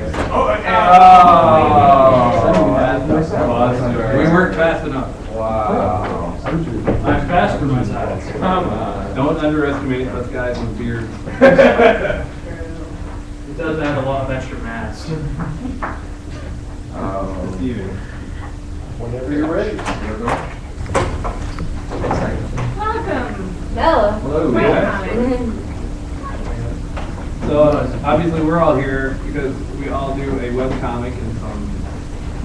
We weren't fast enough. Wow. I'm fast for my size. Don't underestimate us guys with beards. It does add a lot of extra mass. Steven. Whenever you're ready. Welcome. Bella. Hello. Webcomics. So obviously we're all here because we all do a webcomic in some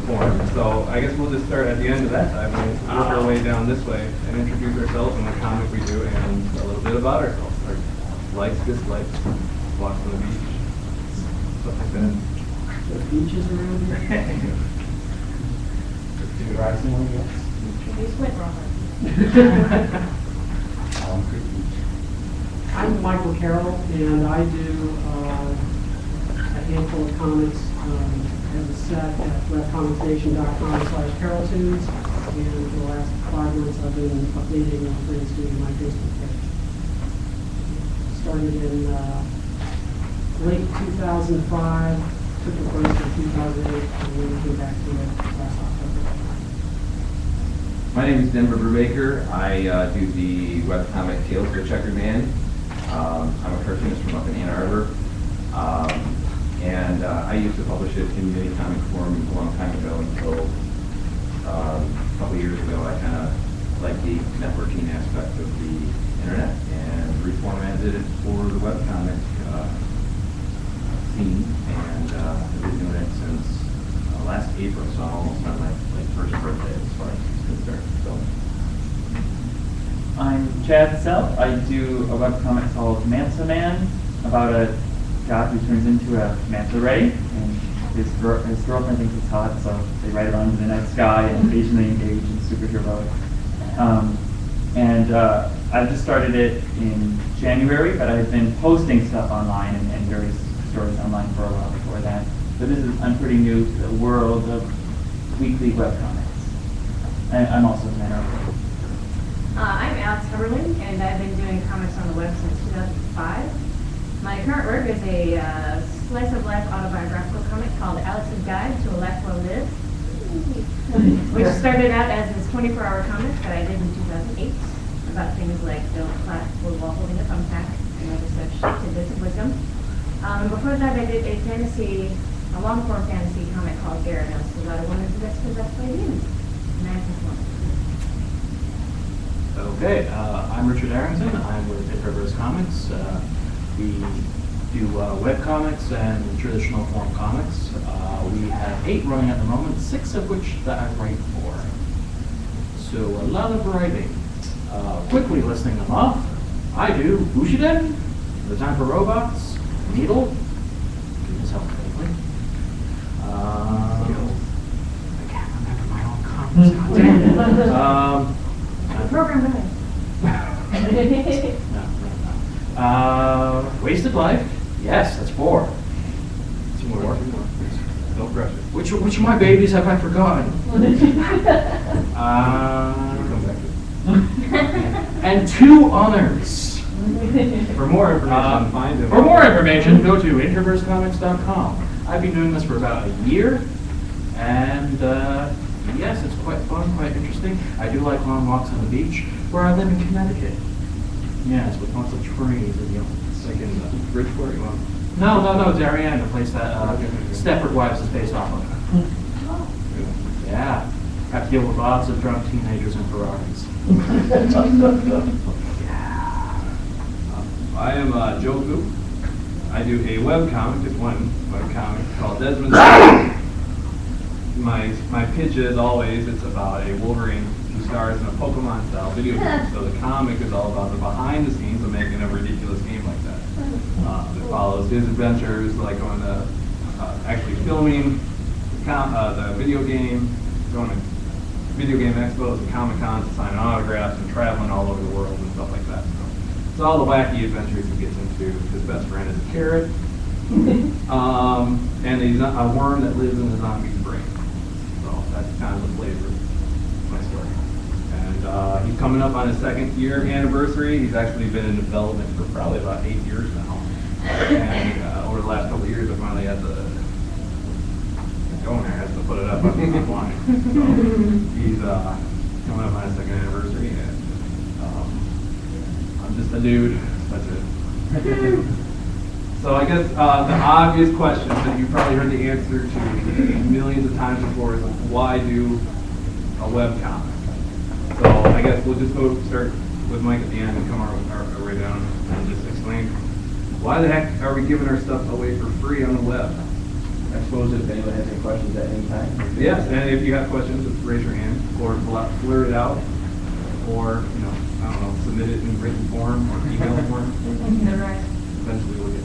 form. So I guess we'll just start at the end of that time and work our way down this way and introduce ourselves and the comic we do and a little bit about ourselves. Our likes, dislikes, walks on the beach, stuff like that. The beaches around here? Rising one, yes. You went wrong. I'm Michael Carroll, and I do a handful of comics as a set at webcomicsnation.com/carrolltunes, and for the last 5 months I've been updating things to my Facebook page. Started in late 2005, took a break in 2008, and then came back to it last October. My name is Brubaker. I do the webcomic Tales of a Checkered Man. I'm a cartoonist from up in Ann Arbor. And I used to publish it in mini comic form a long time ago until a couple years ago I kind of liked the networking aspect of the internet and reformatted it for the webcomic scene. And I've been doing it since last April, so I'm almost on my first birthday as far as it's concerned. So. I'm Chad Self. I do a webcomic called Manta Man about a guy who turns into a manta ray, and his girlfriend thinks it's hot, so they ride around in the night sky and occasionally engage in superheroic. I've just started it in January, but I've been posting stuff online and various stories online for a while before that. But I'm pretty new to the world of weekly webcomics. I'm also an editor. I'm Heberling, and I've been doing comics on the web since 2005. My current work is a slice of life autobiographical comic called Alex's Guide to a Life Well Lived, which started out as this 24-hour comic that I did in 2008 about things like don't clap while holding a thumbtack and other such tidbits of wisdom. Before that, I did a long-form fantasy comic called Gyarados about a woman who gets possessed by demons. And I'm this one. Okay, I'm Richard Errington. I'm with Heberling Comics. We do webcomics and traditional form comics. We have 8 running at the moment, 6 of which that I write for. So a lot of variety. Quickly listing them off, I do Bushiden, The Time for Robots, Needle, do this help quickly. I can't remember my own comics. Program Wasted Life. Yes, that's 4. 2 more. No pressure. Which of my babies have I forgotten? And 2 honors. For more information, find him. For more information, go to introversecomics.com. I've been doing this for about a year, and yes, it's quite fun, quite interesting. I do like long walks on the beach, where I live in Connecticut. Yes, with lots of trees and Like in Bridgeport, you want? No, Darien, the place that Stepford Wives is based off of. Yeah, have to deal with lots of drunk teenagers and Ferraris. I am Joe Goop. I do a webcomic, just one webcomic called Desmond's. My pitch is always it's about a Wolverine who stars in a Pokemon-style video game. So the comic is all about the behind the scenes of making a ridiculous game like that. It follows his adventures, like going to actually filming the video game, going to video game expos and Comic-Cons, signing autographs, and traveling all over the world and stuff like that. So it's all the wacky adventures he gets into. His best friend is a carrot, and he's a worm that lives in a zombie's brain. So that's kind of the flavor of my story. And he's coming up on his 2nd year anniversary. He's actually been in development for probably about 8 years now. And over the last couple of years, I finally had the online. So he's coming up on his second anniversary, and I'm just a dude. That's it. So I guess the obvious question that you probably heard the answer to millions of times before is why do a webcomic? So I guess we'll just start with Mike at the end and come our way down and just explain why the heck are we giving our stuff away for free on the web? I suppose if anyone has any questions at any time. Yes, and if you have questions, just raise your hand or blurt it out, or I don't know, submit it in written form or email form. Eventually we'll get.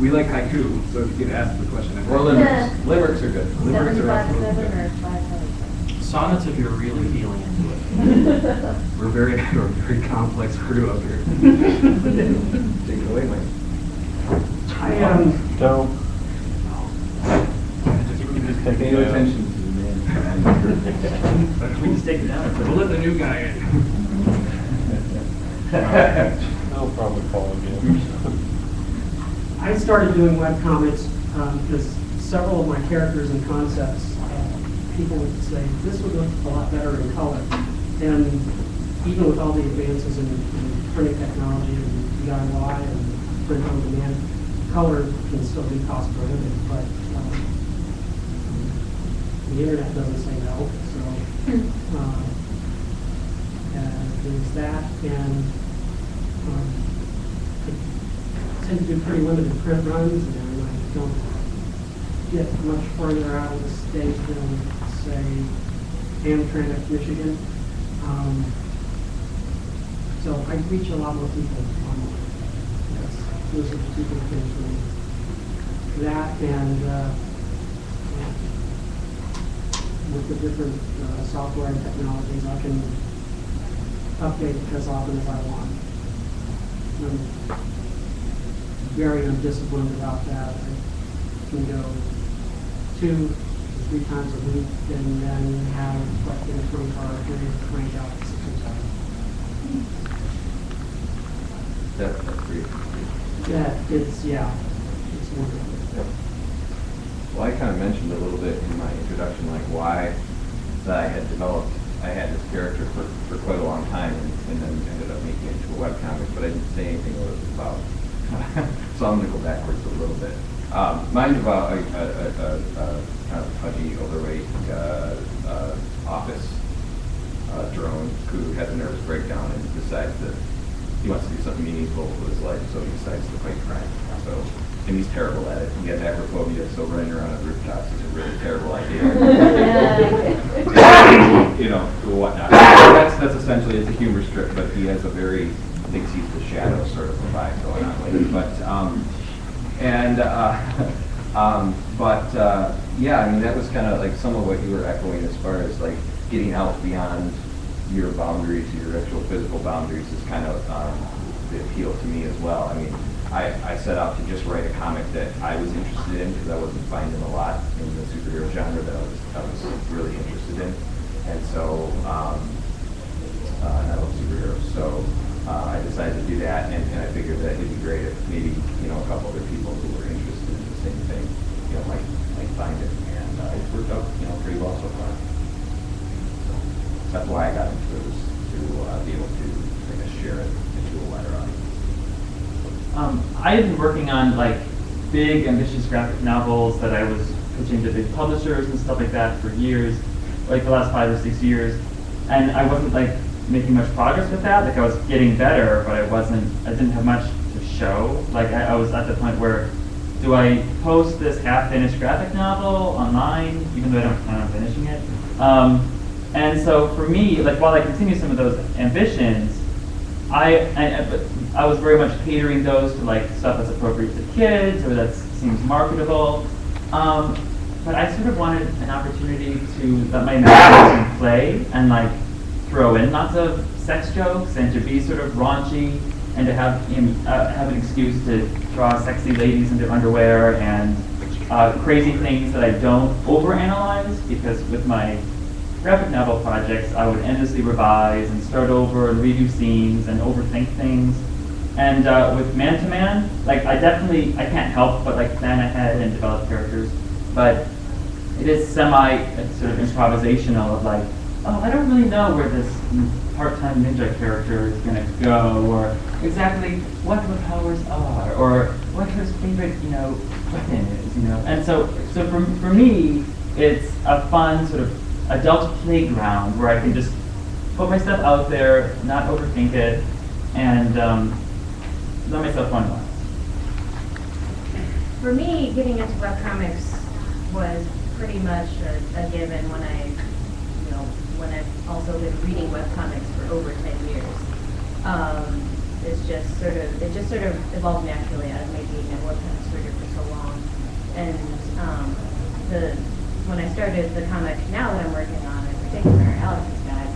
We like haiku, so if you could ask the question. Or limericks. Limericks are good. Limericks are absolutely 757 good. or 577. Sonnets if you're really feeling into it. We're a very complex crew up here. Take it away, Mike. I Don't. Just pay no attention to the man. We just take it down. We'll let the new guy in. They'll probably call again. I started doing webcomics because several of my characters and concepts, people would say, this would look a lot better in color. And even with all the advances in printing technology and DIY and print on demand, color can still be cost prohibitive, but the internet doesn't say no. So there's that, and I tend to do pretty limited print runs, and I don't get much further out of the state than, say, Hamtramck, Michigan. So I reach a lot more people online. Those are the two big things for me. That and with the different software and technologies, I can update it as often as I want. I'm very undisciplined about that. I can go 2 to 3 times a week and then have like in a 24-hour period crank out 6 or 7. That's great. Yeah, it's wonderful. Yep. Well, I kind of mentioned a little bit in my introduction, like why that I had this character for quite a long time, and then ended up making it into a webcomic, but I didn't say anything what it was about. So I'm going to go backwards a little bit. Mine's about a kind of pudgy, overweight office drone who has a nervous breakdown and decides that he wants to do something meaningful with his life, so he decides to fight crime. And he's terrible at it. He has acrophobia, so running around on rooftops is a really terrible idea. Whatnot. That's essentially, it's a humor strip, but he has thinks he's the shadow sort of a vibe going on with it. Yeah, I mean, that was kind of like some of what you were echoing as far as like getting out beyond your boundaries, your actual physical boundaries is kind of the appeal to me as well. I mean, I set out to just write a comic that I was interested in because I wasn't finding a lot in the superhero genre that I was really interested in. And so, and I love superheroes. So I decided to do that, and I figured that it'd be great if maybe, a couple other people who were interested in the same thing, might find it. And it's worked out, pretty well so far. So that's why I got into it, was to be able to, I guess, share it into a wider audience. I had been working on like big, ambitious graphic novels that I was pitching to big publishers and stuff like that for years, like the last 5 or 6 years, and I wasn't like making much progress with that. Like I was getting better, but I didn't have much to show. Like I was at the point where, do I post this half-finished graphic novel online, even though I don't plan on finishing it? And so for me, like while I continue some of those ambitions, I was very much catering those to like stuff that's appropriate to kids or that seems marketable. But I sort of wanted an opportunity to let my imagination play and like throw in lots of sex jokes and to be sort of raunchy and to have an excuse to draw sexy ladies in their underwear and crazy things that I don't overanalyze, because with my graphic novel projects, I would endlessly revise and start over and redo scenes and overthink things. And with Man-to-Man, like I can't help but like plan ahead and develop characters. But it is sort of improvisational of like, oh, I don't really know where this part-time ninja character is going to go, or exactly what her powers are, or what her favorite, weapon is, And so for me, it's a fun sort of adult playground where I can just put my stuff out there, not overthink it, and let myself run wild. For me, getting into webcomics was pretty much a given when when I've also been reading webcomics for over 10 years. It just sort of evolved naturally out of me being a webcomics reader for so long. And when I started the comic now that I'm working on, in particular, Alex's Guide,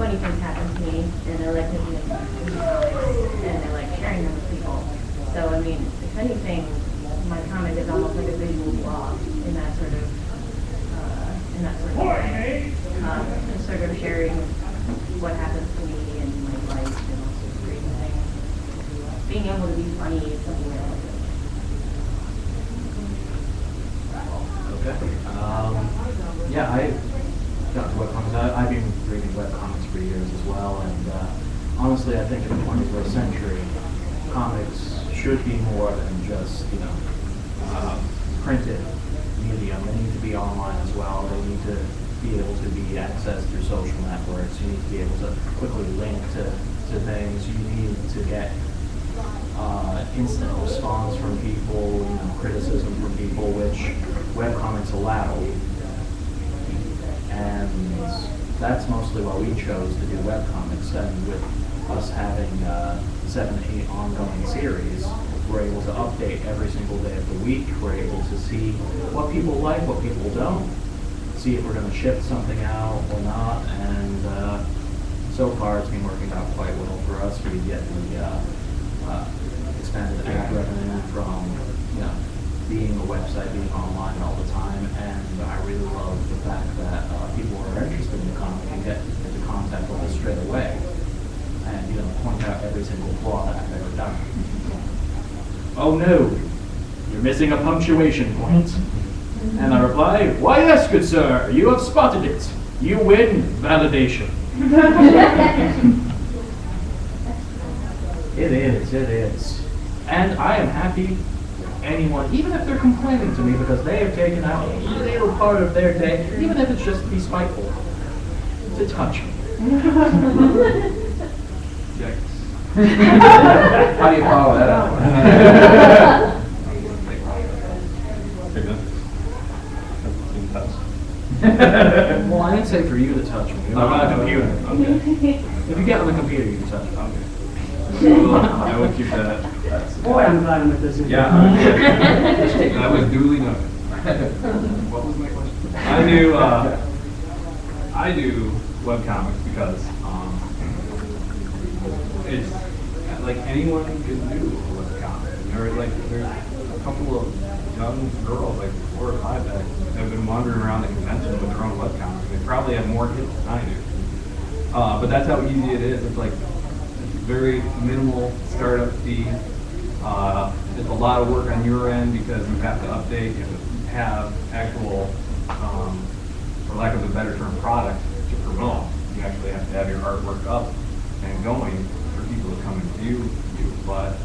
funny things happen to me, and I like looking at comics, and I like sharing them with people. So, if anything, my comic is almost like a visual blog in that sort of way. Just sort of sharing what happens to me in my life and also creating things. Being able to be funny is something that I like. Okay. Yeah, I got to webcomics. I've been reading webcomics for years as well, and honestly, I think in the 21st century, comics should be more than just, printed medium. They need to be online as well. They need to be able to be accessed through social networks. You need to be able to quickly link to things. You need to get instant response from people, criticism from people, which webcomics allow. And that's mostly why we chose to do webcomics. And with us having 7 to 8 ongoing series, we're able to update every single day of the week. We're able to see what people like, what people don't, see if we're going to ship something out or not. And so far, it's been working out quite well for us. We get the expanded ad revenue from being a website, being online all the time, and I really love the fact that people are interested in the comic and get into contact with us straight away, and point out every single flaw that I've ever done. Oh no, you're missing a punctuation point. And I reply, why yes, good sir, you have spotted it. You win validation. It is. And I am happy with anyone, even if they're complaining to me because they have taken out a little part of their day, even if it's just to be spiteful, to touch me. Yikes. How do you follow that up? Well, I didn't say for you to touch me. I'm on a computer. Okay. If you get on the computer, you can touch me. Okay. I would keep that. Boy, I'm glad I'm at this. Yeah. That was duly noted. What was my question? I do webcomics because it's like anyone can do a webcomic. There's a couple of young girls, like 4 or 5, that have been wandering around the convention with their own webcomics. They probably have more hits than I do. But that's how easy it is. It's like very minimal startup fee. It's a lot of work on your end because you have to update, you have to have actual, for lack of a better term, product to promote. You actually have to have your artwork up and going for people to come and view you. But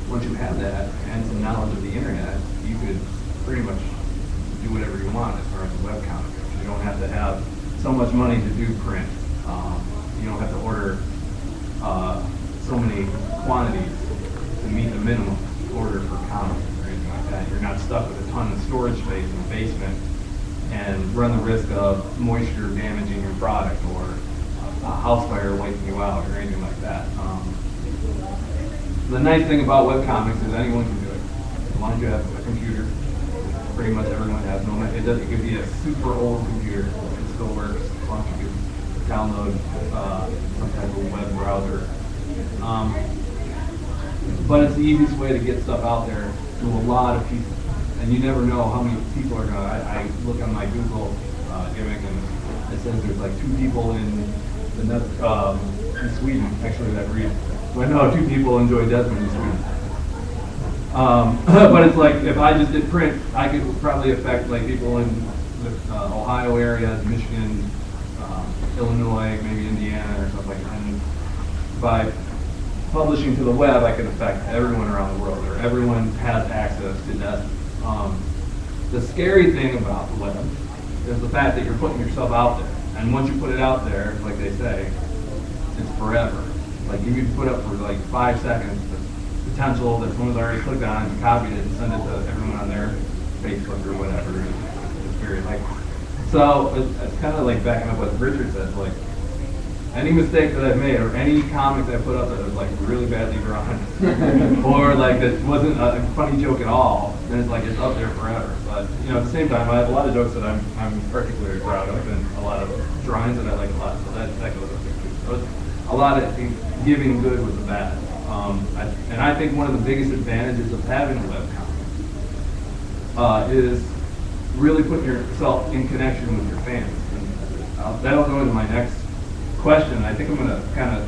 once you have that and some knowledge of the internet, you could pretty much do whatever you want as far as the webcomic goes. You don't have to have so much money to do print. You don't have to order so many quantities to meet the minimum order for comics or anything like that. You're not stuck with a ton of storage space in the basement and run the risk of moisture damaging your product or a house fire wiping you out or anything like that. The nice thing about webcomics is anyone can do it. As long as you have a computer, pretty much everyone has. No matter, it could be a super old computer, it still works as long as you download some type of web browser. But it's the easiest way to get stuff out there to a lot of people. And you never know how many people are going to. I look on my Google gimmick and it says there's like 2 people in Sweden actually that read. Well, no, 2 people enjoy Desmond in Sweden. But it's like, if I just did print, I could probably affect like people in the Ohio area, Michigan, Illinois, maybe Indiana or something like that. And by publishing to the web, I can affect everyone around the world, or everyone has access to that. The scary thing about the web is the fact that you're putting yourself out there. And once you put it out there, like they say, it's forever. Like you can put up for like 5 seconds the potential that someone's already clicked on and copied it and send it to everyone on their Facebook or whatever. It's very like, so it's kind of like backing up what Richard said, like any mistake that I've made or any comic that I put up that was like really badly drawn or like that wasn't a funny joke at all, then it's like it's up there forever. But you know, at the same time, I have a lot of jokes that I'm particularly proud of, and a lot of drawings that I like a lot, so that goes up there too. So it's a lot of giving good with the bad. And I think one of the biggest advantages of having a webcomic is really putting yourself in connection with your fans. And that'll go into my next question. I think I'm going to kind of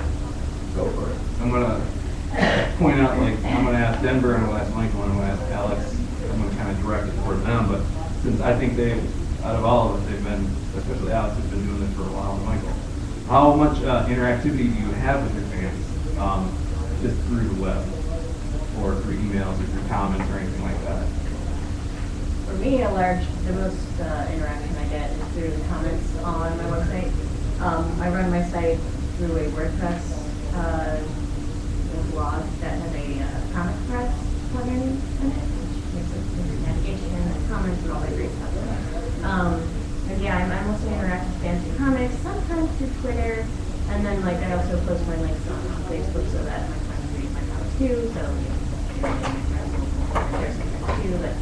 go for it. I'm going to point out, like, I'm going to ask Denver, and I'm going to ask Michael, and I'm going to ask Alex. I'm going to kind of direct it toward them. But since I think they, out of all of us, they've been, especially Alex, has been doing this for a while, and Michael, how much interactivity do you have with your fans just through the web, or through emails, or through comments, or anything like that? For me, the most interaction I get is through the comments on my website. I run my site through a WordPress blog that has a comic press plugin in it, which makes it through navigation and comments and all that great stuff. And yeah, I mostly interact with fans through comics, sometimes through Twitter, and then like I also post my links on Facebook so that my friends read my comics too. So there's some too, but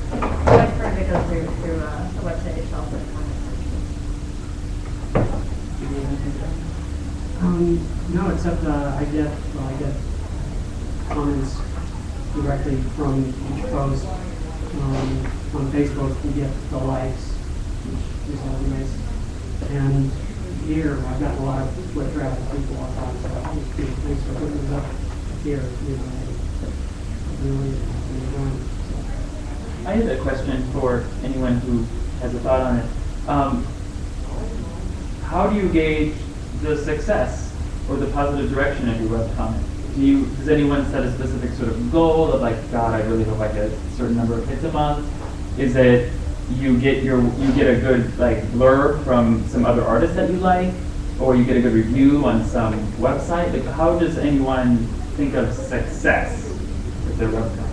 much part of it goes through the website itself with comments. No, except I get comments directly from each post. On Facebook, you get the likes, which is always nice. And here, I've gotten a lot of foot traffic people on top, so thanks for putting this up here. Really enjoying it. I had a question for anyone who has a thought on it. How do you gauge the success or the positive direction of your webcomic? Does anyone set a specific sort of goal of like, God, I really hope I get a certain number of hits a month? Is it you get a good like blurb from some other artist that you like, or you get a good review on some website? Like, how does anyone think of success with their webcomic?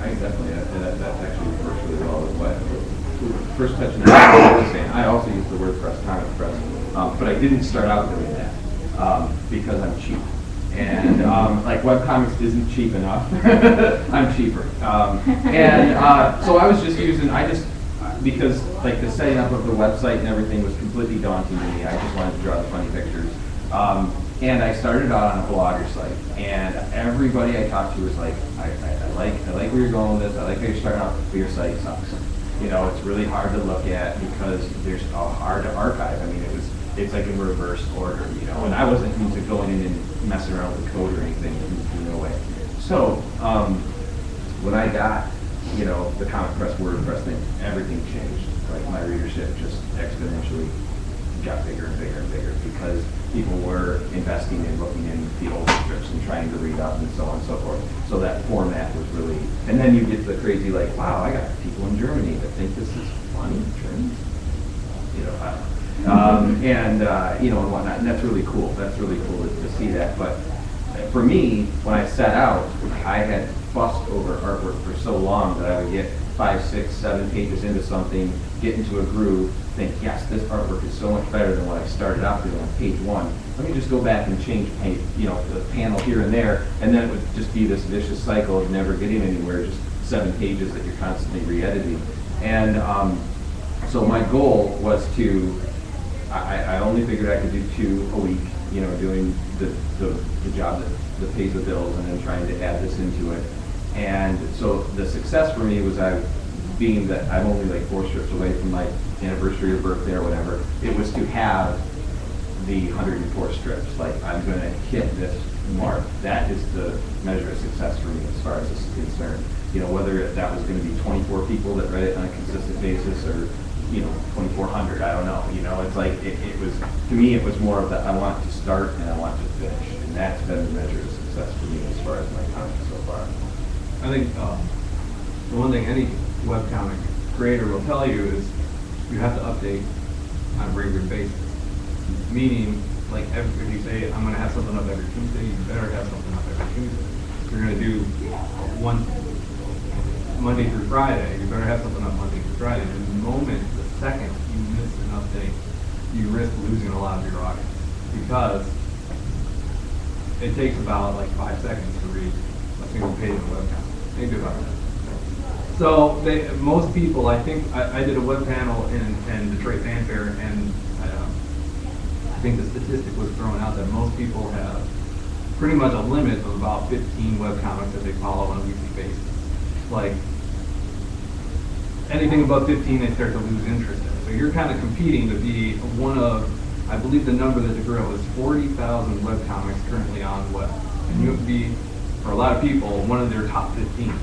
I definitely, that's actually works really well with what first touching on what I was saying. I also use the WordPress comic press, but I didn't start out doing that because I'm cheap. And like webcomics isn't cheap enough. I'm cheaper. So I was just using, because like the setting up of the website and everything was completely daunting to me. I just wanted to draw the funny pictures. And I started out on a blogger site, and everybody I talked to was like, I like where you're going with this. I like how you're starting out, but your site sucks. You know, it's really hard to look at because there's hard to archive. I mean, it's like in reverse order, you know, and I wasn't into going in and messing around with the code or anything, no way. So when I got, you know, the comic press WordPress thing, everything changed. Like my readership just exponentially got bigger and bigger and bigger because people were investing in looking in the old scripts and trying to read up and so on and so forth. So that format was really, and then you get the crazy like, wow, I got people in Germany that think this is funny, you know, you know, and whatnot, and that's really cool. That's really cool to see that. But for me, when I set out, I had fussed over artwork for so long that I would get 5, 6, 7 pages into something, get into a groove, think, yes, this artwork is so much better than what I started out doing on page 1. Let me just go back and change paint, you know, the panel here and there, and then it would just be this vicious cycle of never getting anywhere, just 7 pages that you're constantly re-editing. And so my goal was to, I only figured I could do 2 a week, you know, doing the job that pays the bills and then trying to add this into it. And so the success for me was being that I'm only like 4 strips away from my anniversary or birthday or whatever, it was to have the 104 strips. Like, I'm going to hit this mark. That is the measure of success for me as far as this is concerned. you know, whether that was going to be 24 people that read it on a consistent basis or, you know, 2,400, I don't know. You know, it's like, it was, to me, it was more of that I want to start and I want to finish. And that's been the measure of success for me as far as my comics so far. I think the one thing any webcomic creator will tell you is you have to update on a regular basis. Meaning, like, if you say, I'm going to have something up every Tuesday, you better have something up every Tuesday. If you're going to do one Monday through Friday, you better have something up Monday through Friday. The second you miss an update, you risk losing a lot of your audience. Because it takes about like 5 seconds to read a single page of a webcomic. Maybe about that. So most people, I think, I did a web panel in Detroit Fanfare, and I think the statistic was thrown out that most people have pretty much a limit of about 15 webcomics that they follow on a weekly basis. Like, anything above 15, they start to lose interest in. So you're kind of competing to be one of, I believe the number that they threw out was 40,000 webcomics currently on the web. And you have to be, for a lot of people, one of their top 15.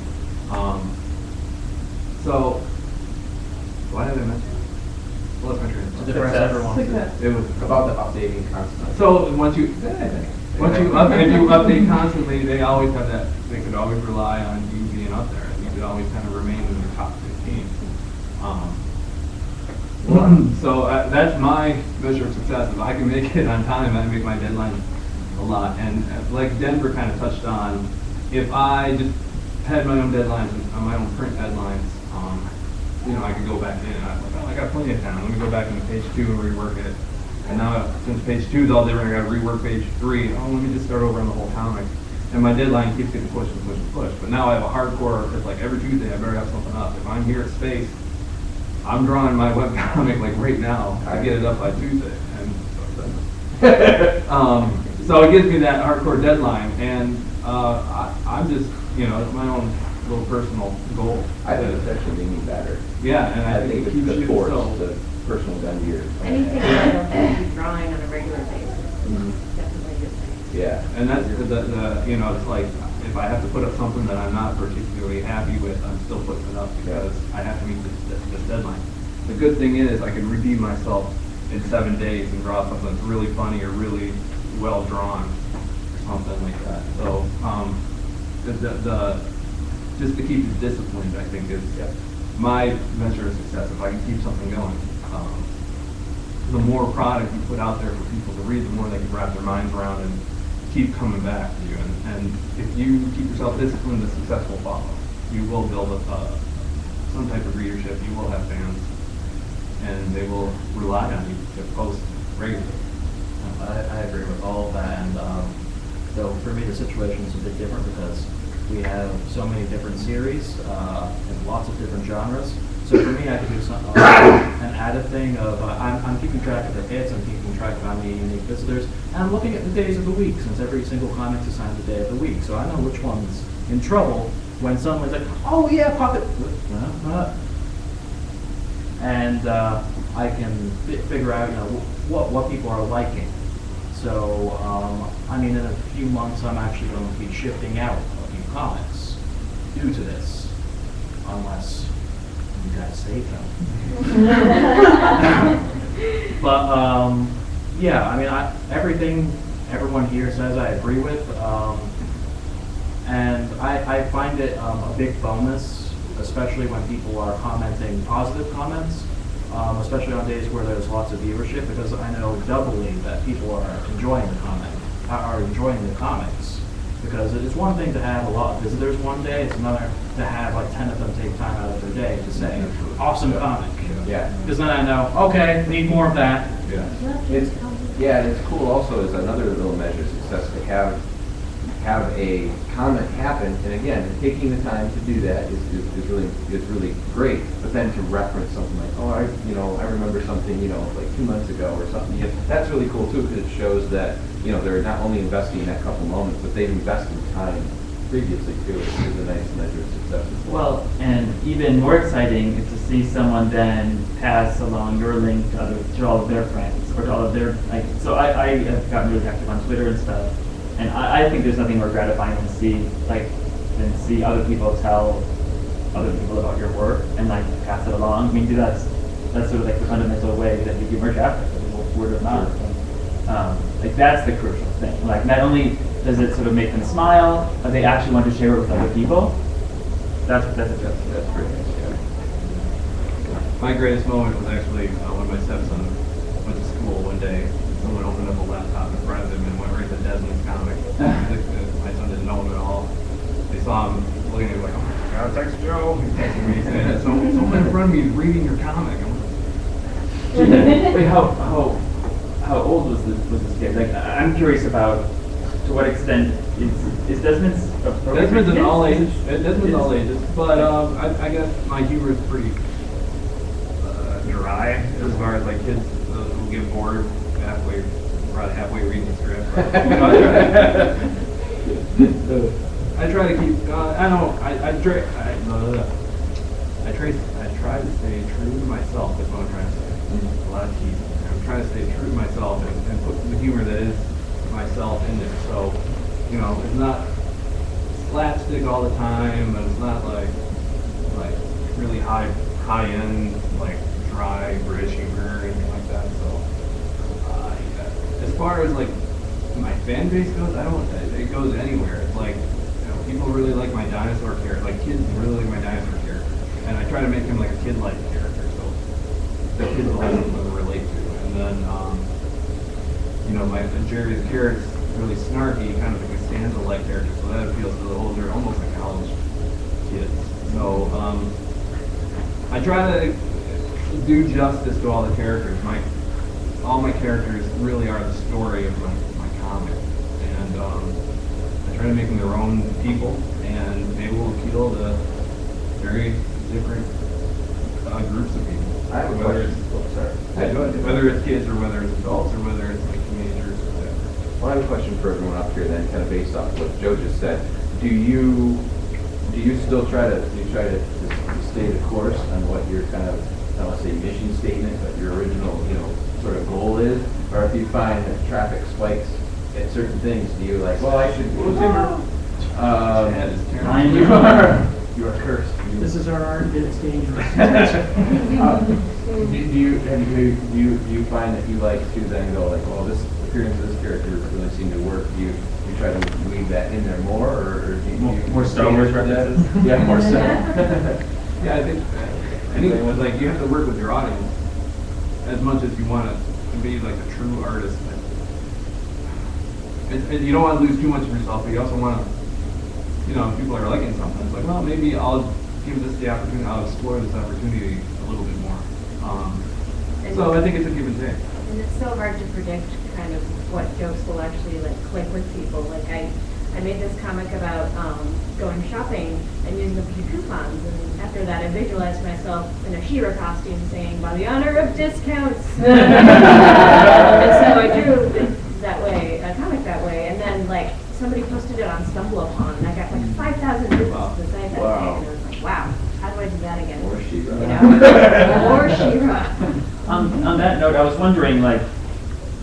So, why did I mention that? Well, let's mention it. To depress everyone. It was About the updating constantly. so once you if you update constantly, they always have that. They could always rely on you being up there. You could always kind of remain in the top 15. So that's my measure of success. If I can make it on time, I make my deadline a lot. And like Denver kind of touched on, if I just had my own deadlines and my own print deadlines, you know, I could go back in. I got plenty of time. Let me go back into page 2 and rework it. And now, since page 2 is all different, I got to rework page 3. Oh, let me just start over on the whole comic. And my deadline keeps getting pushed and pushed and pushed. But now I have a hardcore, it's like every Tuesday I better have something up. If I'm here at S.P.A.C.E, I'm drawing my webcomic like right now to get it up by Tuesday. And so it gives me that hardcore deadline. And I'm just, you know, it's my own little personal goal. I think it's actually made me better. Yeah, and I think it keeps the you force, so. the personal gun to your Anything that will help you drawing on a regular basis, definitely a good thing. Yeah. And that's the you know, it's like, if I have to put up something that I'm not particularly happy with, I'm still putting it up because I have to meet this deadline. The good thing is I can redeem myself in 7 days and draw something that's really funny or really well drawn or something like that. So just to keep it disciplined, I think, is my measure of success. If I can keep something going, the more product you put out there for people to read, the more they can wrap their minds around and keep coming back to you. And if you keep yourself disciplined, the success will follow. You will build some type of readership. You will have fans, and they will rely on you to post regularly. I agree with all of that, and so for me the situation is a bit different because we have so many different series and lots of different genres. So for me, I can do something an added thing of I'm keeping track of the hits, I'm keeping track of how many unique visitors, and I'm looking at the days of the week since every single comic's assigned a day of the week. So I know which one's in trouble when someone's like, oh yeah, Pocket, and I can figure out, you know, what people are liking. So I mean, in a few months, I'm actually going to be shifting out a few comics due to this, unless you guys save them. But yeah, I mean, everything everyone here says I agree with, and I find it a big bonus, especially when people are commenting positive comments, especially on days where there's lots of viewership, because I know doubly that people are enjoying the comics. Because it's one thing to have a lot of visitors one day, it's another to have like 10 of them take time out of their day to say, awesome comic. Yeah. Because then I know, okay, need more of that. Yeah. And it's cool also is another little measure of success to have a comment happen, and again, taking the time to do that is really great. But then to reference something like, oh, I remember something, like 2 months ago or something. Yeah, that's really cool too, because it shows that they're not only investing in that couple moments, but they've invested time previously too. It's a nice measure of success as well. Well, and even more exciting is to see someone then pass along your link to all of their friends or to all of their So I have gotten really active on Twitter and stuff. And I think there's nothing more gratifying to see, than see other people tell other people about your work and like pass it along. I mean, that's sort of like the fundamental way that you do more traffic, word of mouth. Like that's the crucial thing. Like not only does it sort of make them smile, but they actually want to share it with other people. That's pretty nice. Yeah. My greatest moment was actually when my stepson went to school one day. Someone opened up a laptop in front of him and went right to Desmond's comic. My son didn't know him at all. They saw him looking at him like, oh my God, text Joe. He's texting me saying, someone in front of me is reading your comic. Wait, how old was this kid? Like, I'm curious about to what extent is Desmond's appropriate? Desmond's in all ages. Desmond's all ages, but I guess my humor is pretty dry as far as like kids who get bored halfway reading the script. I try to keep. I try to stay true to myself. Is what I'm trying to say. A lot of teasing. I'm trying to stay true to myself and put the humor that is myself in there. So, you know, it's not slapstick all the time, but it's not like really high end like dry British humor or anything like that. So, as far as like my fan base goes, it goes anywhere. It's like, you know, people really like my dinosaur character. Like kids really like my dinosaur character, and I try to make him like a kid-like character, so the kids will have something to relate to. And then, you know, Jerry's character's really snarky, kind of like a stanza-like character, so that appeals to the older, almost like college kids. So I try to do justice to all the characters. All my characters really are the story of my comic, and I try to make them their own people, and they will appeal to very different groups of people. I have a question. Whether it's kids or whether it's adults or whether it's like teenagers or whatever. Well, I have a question for everyone up here then, kind of based off what Joe just said. Do you still try to stay the course on what your kind of, I don't want to say mission statement, but your original, you know, sort of goal is? Or if you find that traffic spikes at certain things, do you like, well, I should you are cursed. This is our art, it's dangerous. Do you find that you like to then go like, well, this appearance of this character really seemed to work? Do you try to weave that in there more, or do you more Star Wars references? Yeah, more so. Yeah, I think anything was like you have to work with your audience as much as you want to be like a true artist. You don't want to lose too much of yourself, but you also want to, you know, if people are liking something, it's like, well, maybe I'll give this the opportunity, I'll explore this opportunity a little bit more. So I think it's a give and take. And it's so hard to predict kind of what jokes will actually like click with people. Like I made this comic about going shopping and using a few coupons, and after that I visualized myself in a She-Ra costume saying, by the honor of discounts. And so I drew it that way, a comic that way, and then like somebody posted it on StumbleUpon, and I got like 5,000 visits to the site that day, and I was like, wow, how do I do that again? Or She-Ra. You know? Or She-Ra. On that note, I was wondering, like,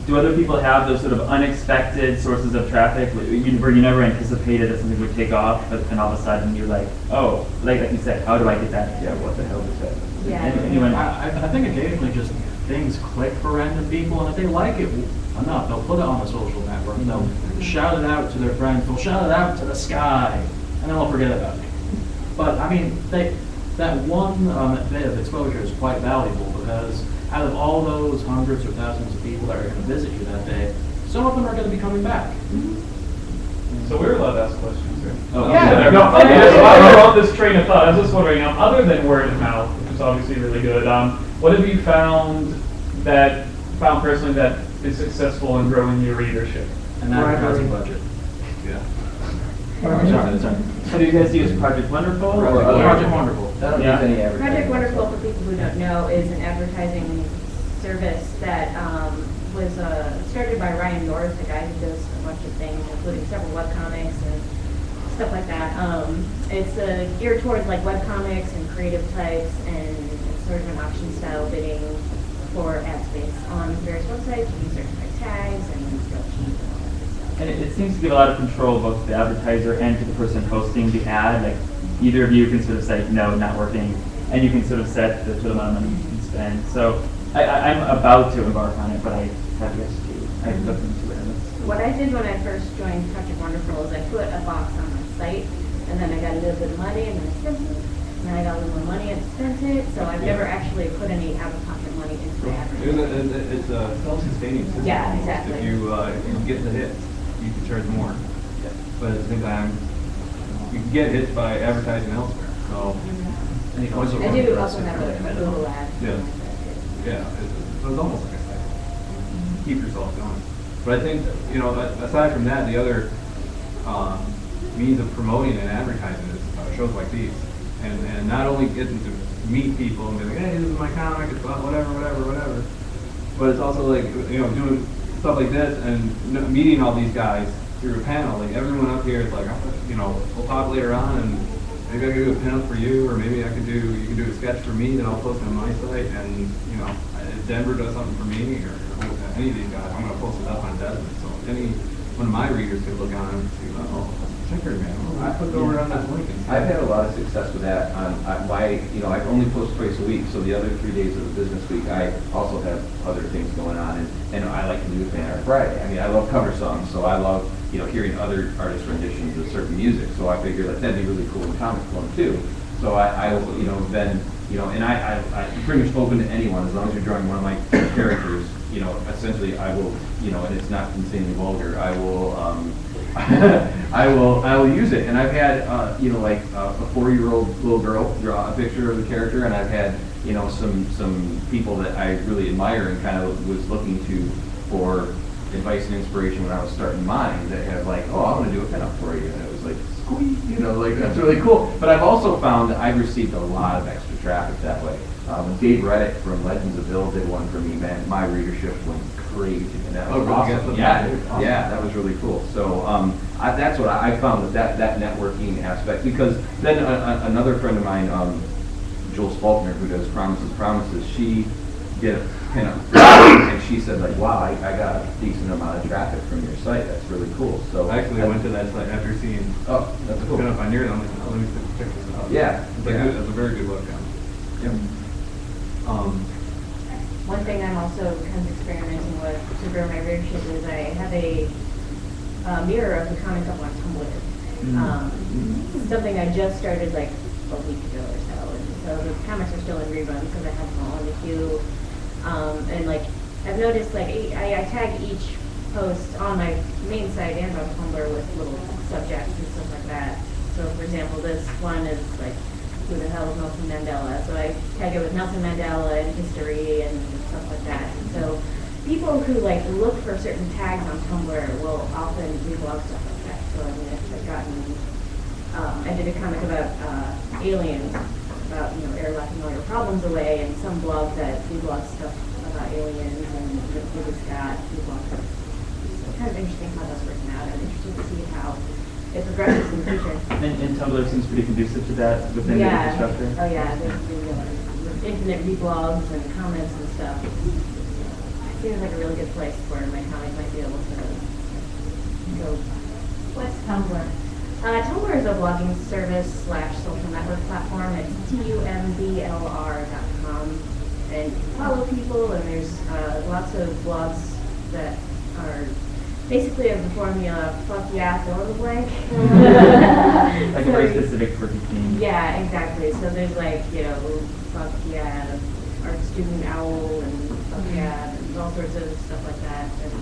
do other people have those sort of unexpected sources of traffic where you never anticipated that something would take off, but then all of a sudden you're like, oh, like you said, how do I get that? Yeah, what the hell is that? Yeah. Anyone? I think occasionally just things click for random people, and if they like it enough, they'll put it on a social network, and they'll shout it out to their friends, they'll shout it out to the sky, and then they'll forget about it. But I mean, that one bit of exposure is quite valuable, because out of all those hundreds or thousands of people that are going to visit you that day, some of them are going to be coming back. So we're allowed to ask questions, right? Oh, yeah. No, okay, so I wrote this train of thought. I was just wondering, other than word of mouth, which is obviously really good, what have you found personally that is successful in growing your readership? And advertising budget. Yeah. Sorry. So do you guys use Project Wonderful? Project Wonderful. I don't use any advertising. Project Wonderful, for people who don't know, is an advertising service that was started by Ryan North, the guy who does a bunch of things, including several webcomics and stuff like that. It's geared towards like webcomics and creative types, and it's sort of an auction style bidding for ad space on various websites. You can search by tags and skill sheets and all that good stuff. And it seems to give a lot of control both to the advertiser and to the person hosting the ad. Like, either of you can sort of say, no, not working, and you can sort of set the total amount of money you can spend. So I'm about to embark on it, but I have yet to. I've looked into it. What I did when I first joined Project Wonderful is I put a box on my site, and then I got a little bit of money, and then I spent it, and then I got a little more money and spent it, so I've never actually put any out-of-pocket money into the advertising. It's a self-sustaining system. Yeah, almost. exactly. If you get the hits, you can charge more. But at the same time, you can get hits by advertising elsewhere. So And you I also run do your also own have really a minimum. Google ad. yeah, it's almost like a site. Keep yourself going. But I think, aside from that, the other means of promoting and advertising is shows like these. And not only getting to meet people and be like, hey, this is my comic, it's about whatever. But it's also like, doing stuff like this and meeting all these guys through a panel. Like everyone up here is like, we'll talk later on and maybe I could do a pinup for you, or maybe you can do a sketch for me that I'll post on my site, and if Denver does something for me, or any of these guys, I'm going to post it up on Desmond. So any one of my readers could look on it and see, check her, man. I put it over on that link. I've had a lot of success with that. I only post twice a week, so the other 3 days of the business week, I also have other things going on, and I like to do Banner Friday. I mean, I love cover songs, so I love hearing other artists' renditions of certain music. So I figured that'd be really cool in comic form too. So I pretty much open to anyone as long as you're drawing one of my characters. Essentially, I will, and it's not insanely vulgar. I will. I will use it, and I've had a 4-year-old little girl draw a picture of the character, and I've had some people that I really admire and kind of was looking to for advice and inspiration when I was starting mine that have like, oh, I want to do a pinup for you, and it was like, squeak, that's really cool. But I've also found that I've received a lot of extra traffic that way. Dave Reddick from Legends of Bill did one for me, man. My readership went crazy, and that was awesome. Yeah, that was really cool. So that's what I found with that networking aspect. Because then another friend of mine, Joel Spaltner, who does Promises, she did a pinup, and she said like, wow, I got a decent amount of traffic from your site. That's really cool. So I actually went to that site after seeing that's the cool. pinup on yours. I'm like, let me check this out. Yeah, That's a very good webcam. Yep. One thing I'm also kind of experimenting with to grow my readership is I have a mirror of the comic up on Tumblr. Something I just started like a week ago or so. And so the comics are still in reruns because I have them all in the queue. And like I've noticed like I tag each post on my main site and on Tumblr with little subjects and stuff like that. So for example, this one is like, who the hell is Nelson Mandela? So I tag it with Nelson Mandela and history and stuff like that. And so people who like look for certain tags on Tumblr will often reblog stuff like that. So I mean, I've gotten, I did a comic about aliens, about airlocking all your problems away, and some blog that reblogs stuff about aliens, and Billy Scott reblogs stuff. It's kind of interesting how that's working out. I'm interested to see how it progresses in the future. And Tumblr seems pretty conducive to that within the infrastructure. Oh yeah, there's infinite reblogs and comments and stuff. It seems like a really good place where my comic might be able to go. What's Tumblr? Tumblr is a blogging service / social network platform. It's tumblr.com, and you can follow people, and there's lots of blogs that are basically of the formula, fuck yeah, fill in the blank. Like a very specific quirky theme. Yeah, exactly. So there's like, fuck yeah, art student owl, and fuck yeah, and all sorts of stuff like that. And,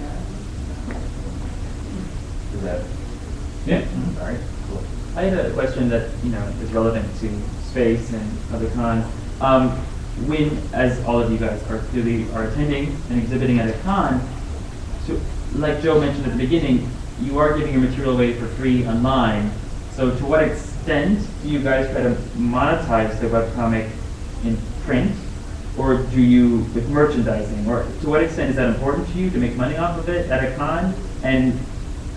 Is that? Yeah. All right. Cool. I had a question that is relevant to S.P.A.C.E. and other cons. When, as all of you guys are attending and exhibiting at a con, so like Joe mentioned at the beginning, you are giving your material away for free online. So to what extent do you guys try to monetize the webcomic in print, or do you with merchandising, or to what extent is that important to you to make money off of it at a con? And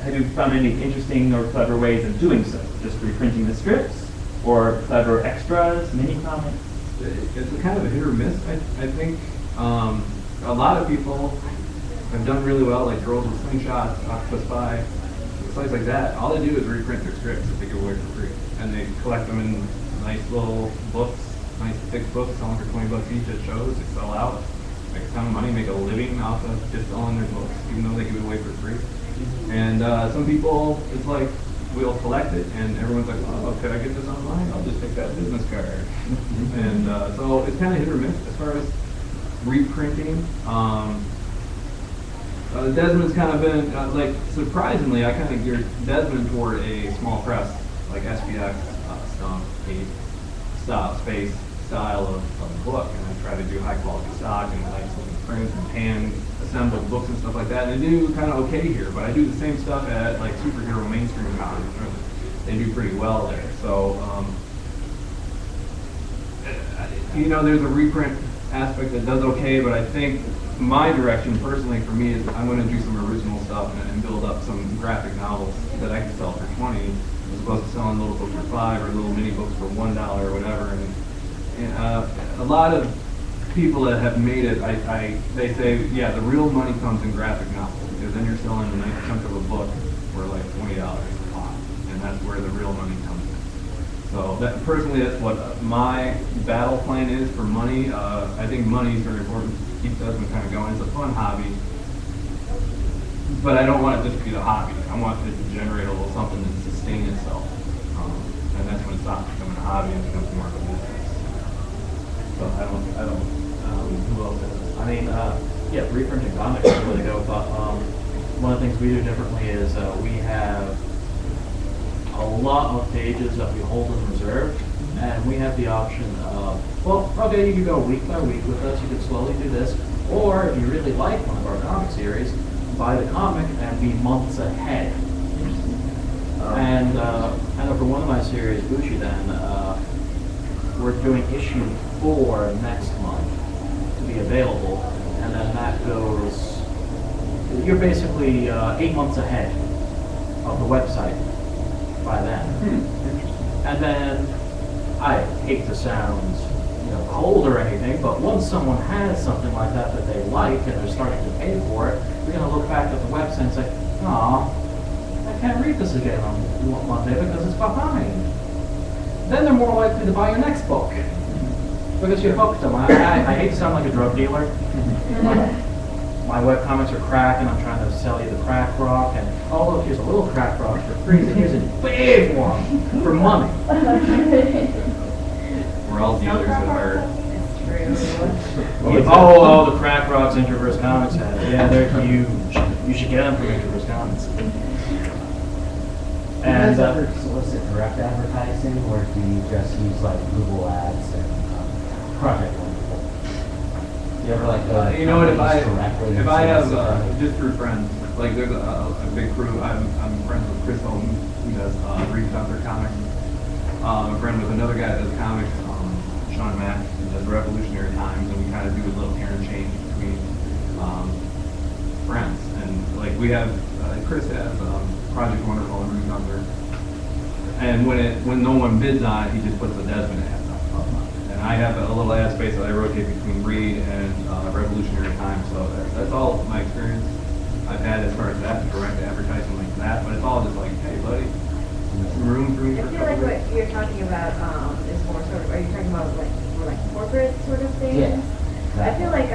have you found any interesting or clever ways of doing so? Just reprinting the strips, or clever extras, mini comics? It's kind of a hit or miss. I think a lot of people have done really well, like Girls with Slingshots, Octopus Pie, sites like that. All they do is reprint their scripts and they give away for free. and they collect them in nice little books, nice thick books, selling for 20 bucks each at shows. They sell out, make a ton of money, make a living off of just selling their books, even though they give it away for free. And some people, it's like, we'll collect it, and everyone's like, oh, could I get this online? I'll just take that business card. And so it's kind of hit or miss as far as reprinting. Desmond's kind of been, like, surprisingly, I kind of geared Desmond toward a small press, like S.P.A.C.E, S.P.A.C.E style of book, and I try to do high quality stock and nice looking prints and hand assembled books and stuff like that. And they do kind of okay here, but I do the same stuff at like superhero mainstream comics. They do pretty well there. So, you know, there's a reprint aspect that does okay, but I think my direction personally for me is I'm going to do some original stuff and build up some graphic novels that I can sell for 20 as opposed to selling little books for $5 or little mini books for $1 or whatever. And a lot of people that have made it, they say, yeah, the real money comes in graphic novels, because then you're selling a nice chunk of a book for like $20 a pop, and that's where the real money comes in. So that, personally, that's what my battle plan is for money. I think money is very important to keep Desmond kind of going. It's a fun hobby, but I don't want it just to be a hobby. I want it to generate a little something to sustain itself, and that's when it stops becoming a hobby and becomes more of a business. So I don't, who else is? I mean, yeah, reprinting comics is really go, but one of the things we do differently is we have a lot of pages that we hold in reserve, and we have the option of, well, okay, you can go week by week with us, you can slowly do this, or if you really like one of our comic series, buy the comic and be months ahead. And I know for one of my series, Bushi, we're doing issue 4 next month to be available, and then that goes, you're basically 8 months ahead of the website by then. And then, I hate to sound cold or anything, but once someone has something like that that they like and they're starting to pay for it, we're going to look back at the website and say, aw, I can't read this again on Monday because it's behind. Then they're more likely to buy your next book because you hooked them. I hate to sound like a drug dealer. My webcomics are crack and I'm trying to sell you the crack rock, and oh look, here's a little crack rock for free, and here's a big one for money. We're all dealers at heart. It's true. Oh, the crack rocks Introverse Comics have. Yeah, they're huge. You should get them from Introverse Comics. And do you guys ever solicit direct advertising, or do you just use like Google Ads and Project Wonderful? Do you ever like go You know what? If directly I have solicit just through friends, like there's a big crew. I'm friends with Chris Holmes, who does Reed Thunder comics. I'm a friend with another guy that does comics, Sean Mack, who does Revolutionary Times, and we kind of do a little interchange between friends. And like we have, Chris has Project Wonderful and Reed Thunder, and when no one bids on it, he just puts the Desmond ad up. And I have a little ad space that I rotate between Reed and Revolutionary Times, so that's all my experience I've had as far as that, direct advertising like that, but it's all just like, hey buddy, some room for me for I feel like what you're talking about is more sort of, are you talking about like more like corporate sort of things? Yeah. I feel like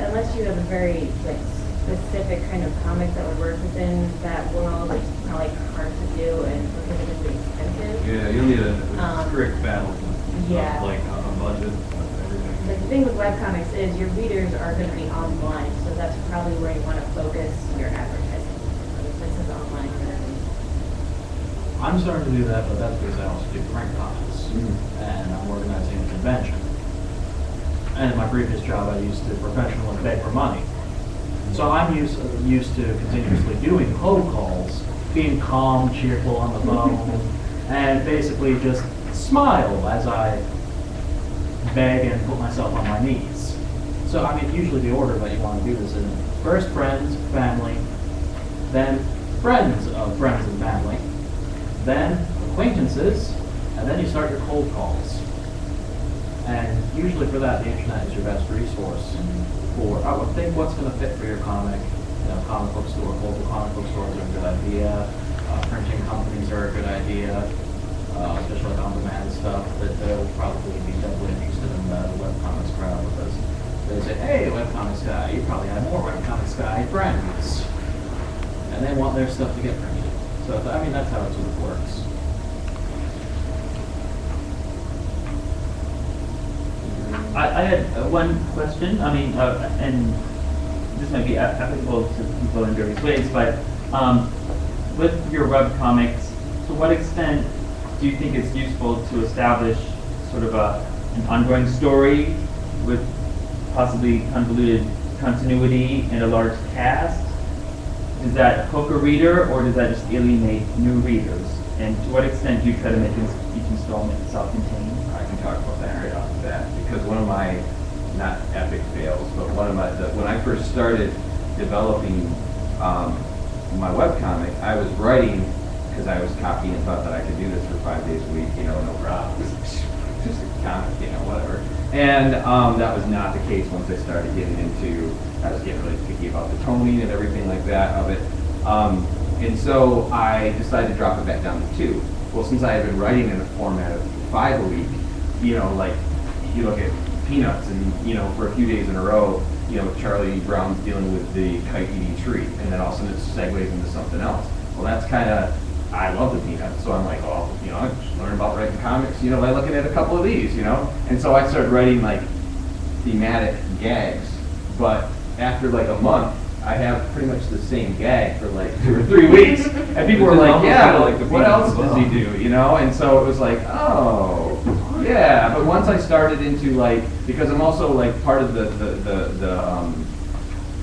unless you have a very like specific kind of comic that would work within that world, it's kind of like hard to do and prohibitively expensive. Yeah, you'll need a strict battle. Yeah. Like a budget, everything. Like the thing with webcomics is your readers are going to be online, so that's probably where you want to focus your advertising. This is online. I'm starting to do that, but that's because I also do print comics, and I'm organizing a convention. And in my previous job, I used to professionally beg for money. So I'm used to continuously doing cold calls, being calm, cheerful on the phone, and basically just smile as I beg and put myself on my knees. So I mean, usually the order that you want to do this in: first friends, family, then friends of friends and family, then acquaintances, and then you start your cold calls. And usually for that, the internet is your best resource for, I would think, what's going to fit for your comic. Comic book store, local comic book stores are a good idea. Printing companies are a good idea. especially like on demand stuff, that they'll probably be definitely interested in the webcomics crowd because they say, hey, webcomics guy, you probably have more webcomics guy friends. And they want their stuff to get printed. So, I mean, that's how it sort of works. I had one question. I mean, and this might be applicable to people in various ways, but with your webcomics, to what extent do you think it's useful to establish sort of an ongoing story with possibly convoluted continuity and a large cast? Does that hook a reader, or does that just alienate new readers? And to what extent do you try to make each installment self-contained? I can talk about that right off the bat, because one of my, not epic fails, but one of my, when I first started developing my webcomic, I was writing because I was copying and thought that I could do this for 5 days a week, you know, no problem. Just a comic, you know, whatever. And that was not the case once I started getting into, I was getting really picky about the toning and everything like that of it. And so I decided to drop it back down to 2. Well, since I had been writing in a format of 5 a week, you know, like you look at Peanuts and, you know, for a few days in a row, you know, Charlie Brown's dealing with the kite-eating tree, and then all of a sudden it segues into something else. Well, that's kind of, I love the Peanuts, so I'm like, oh, you know, I just learned about writing comics, you know, by looking at a couple of these, you know? And so I started writing, like, thematic gags, but after, like, a month, I have pretty much the same gag for, like, 2 or 3 weeks, and people were like, yeah, like, what else does he do, you know? And so it was like, oh, yeah, but once I started into, like, because I'm also, like, part of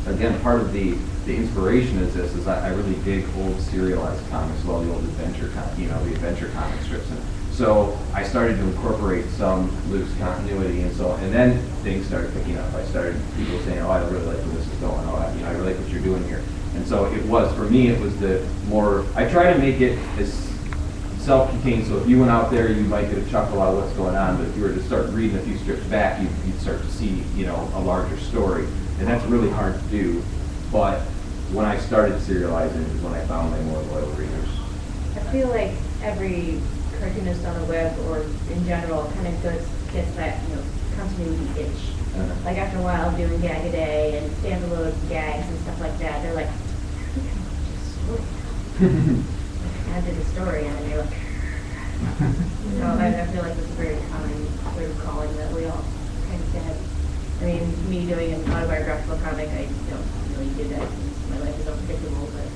again, part of the inspiration is this, is I really dig old serialized comics, well, the old adventure, you know, the adventure comic strips. And so I started to incorporate some loose continuity, and so, and then things started picking up. I started, people saying, oh, I really like where this is going, oh, I really like what you're doing here. And so it was, for me, it was the more, I try to make it as self-contained, so if you went out there, you might get a chuckle out of what's going on, but if you were to start reading a few strips back, you'd start to see, you know, a larger story. And that's really hard to do, but when I started serializing is when I found my more loyal readers. I feel like every cartoonist on the web, or in general, kind of gets that, you know, continuity itch. Like after a while doing Gag a Day and standalone gags and stuff like that, they're like, I think I want to story. Add to the story, and then you're like, so I feel like it's a very common sort of calling that we all kind of get. I mean, me doing an autobiographical comic, I don't really do that since my life is unpredictable, but.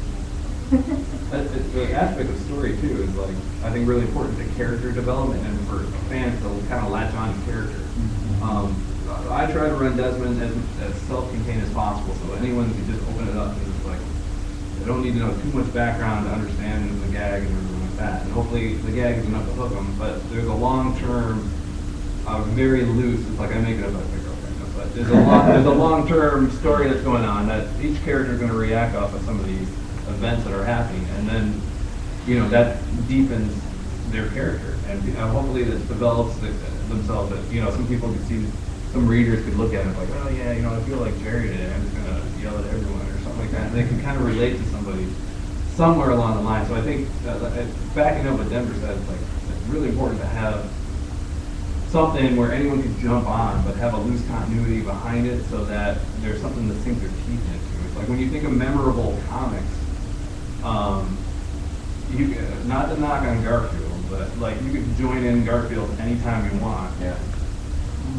The aspect of story, too, is, like, I think really important to character development and for fans to kind of latch on to character. I try to run Desmond as self-contained as possible, so anyone can just open it up and it's like, they don't need to know too much background to understand the gag and everything like that. And hopefully the gag is enough to hook them, but there's a long-term, very loose, it's like I make it up as my girlfriend, but there's a long-term story that's going on that each character is going to react off of some of these events that are happening, and then, you know, that deepens their character, and hopefully this develops themselves. That, you know, some people could see, some readers could look at it like, oh yeah, you know, I feel like Jerry today, I'm just gonna yell at everyone or something like that, and they can kind of relate to somebody somewhere along the line. So I think backing up what Denver said, it's like it's really important to have something where anyone can jump on, but have a loose continuity behind it, so that there's something to sink their teeth into. It's like when you think of memorable comics. You not to knock on Garfield, but like you could join in Garfield anytime you want. Yeah.